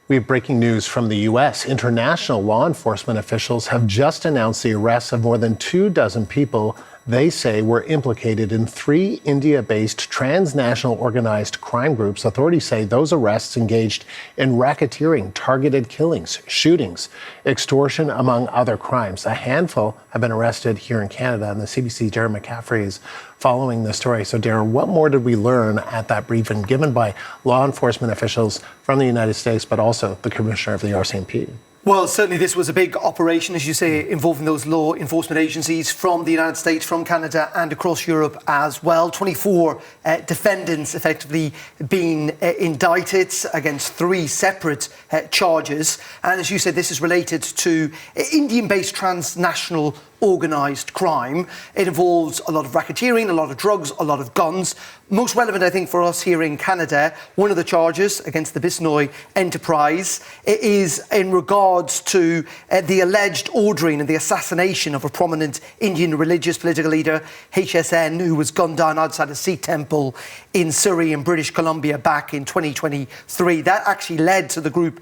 We have breaking news from the U.S. International law enforcement officials have just announced the arrests of more than 24 people they say were implicated in 3 India-based transnational organized crime groups. Authorities say those arrests engaged in racketeering, targeted killings, shootings, extortion, among other crimes. A handful have been arrested here in Canada, and the CBC's Darren McCaffrey is following the story. So, Darren, what more did we learn at that briefing given by law enforcement officials from the United States, but also the Commissioner of the RCMP? Well, certainly this was a big operation, as you say, involving those law enforcement agencies from the United States, from Canada and across Europe as well. 24 defendants effectively being indicted against 3 separate charges. And as you said, this is related to Indian-based transnational organised crime. It involves a lot of racketeering, a lot of drugs, a lot of guns. Most relevant, I think, for us here in Canada, one of the charges against the Bisnoy enterprise is in regards to the alleged ordering and the assassination of a prominent Indian religious political leader, HSN, who was gunned down outside a Sikh temple in Surrey in British Columbia back in 2023. That actually led to the group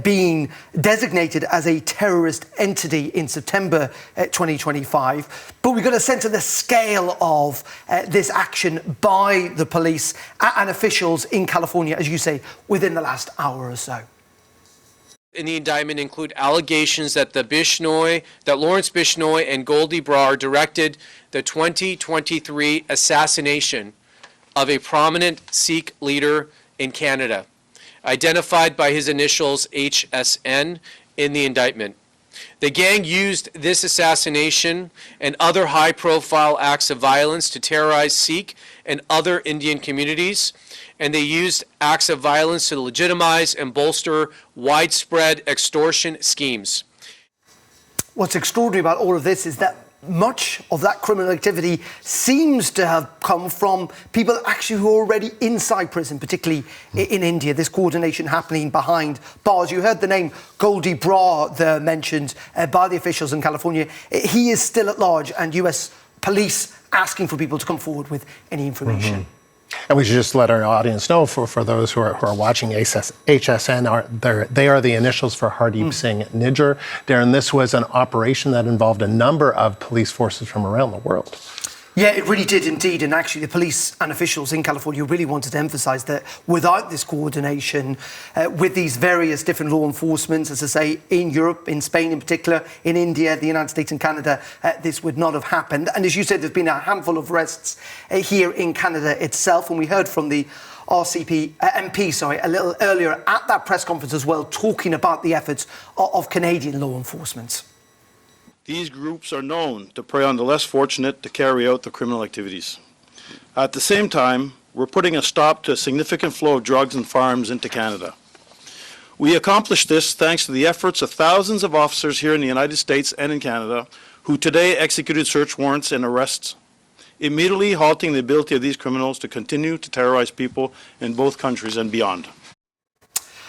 being designated as a terrorist entity in September 2025. But we've got a sense of the scale of this action by the police and officials in California, as you say, within the last hour or so. In the indictment include allegations that Lawrence Bisnoy and Goldie Brar directed the 2023 assassination of a prominent Sikh leader in Canada, identified by his initials HSN in the indictment. The gang used this assassination and other high-profile acts of violence to terrorize Sikh and other Indian communities, and they used acts of violence to legitimize and bolster widespread extortion schemes. What's extraordinary about all of this is that much of that criminal activity seems to have come from people actually who are already inside prison, particularly in India. This coordination happening behind bars. You heard the name Goldie Brar there mentioned by the officials in California. He is still at large, and US police asking for people to come forward with any information. Mm-hmm. And we should just let our audience know, for those who are watching, HSN, they are the initials for Hardeep Singh Nijjar. Darren, this was an operation that involved a number of police forces from around the world. Yeah, it really did indeed. And actually, the police and officials in California really wanted to emphasise that without this coordination with these various different law enforcements, as I say, in Europe, in Spain in particular, in India, the United States and Canada, this would not have happened. And as you said, there's been a handful of arrests here in Canada itself. And we heard from the MP a little earlier at that press conference as well, talking about the efforts of Canadian law enforcement. These groups are known to prey on the less fortunate to carry out the criminal activities. At the same time, we're putting a stop to a significant flow of drugs and firearms into Canada. We accomplished this thanks to the efforts of thousands of officers here in the United States and in Canada who today executed search warrants and arrests, immediately halting the ability of these criminals to continue to terrorize people in both countries and beyond.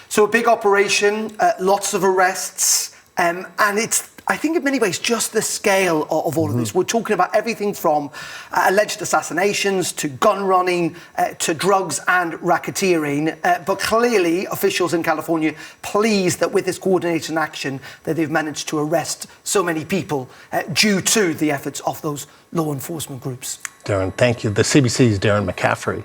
So a big operation, lots of arrests, and it's, I think in many ways, just the scale of all of this. We're talking about everything from alleged assassinations to gun running to drugs and racketeering. But clearly, officials in California pleased that with this coordinated action that they've managed to arrest so many people due to the efforts of those law enforcement groups. Darren, thank you. The CBC's Darren McCaffrey.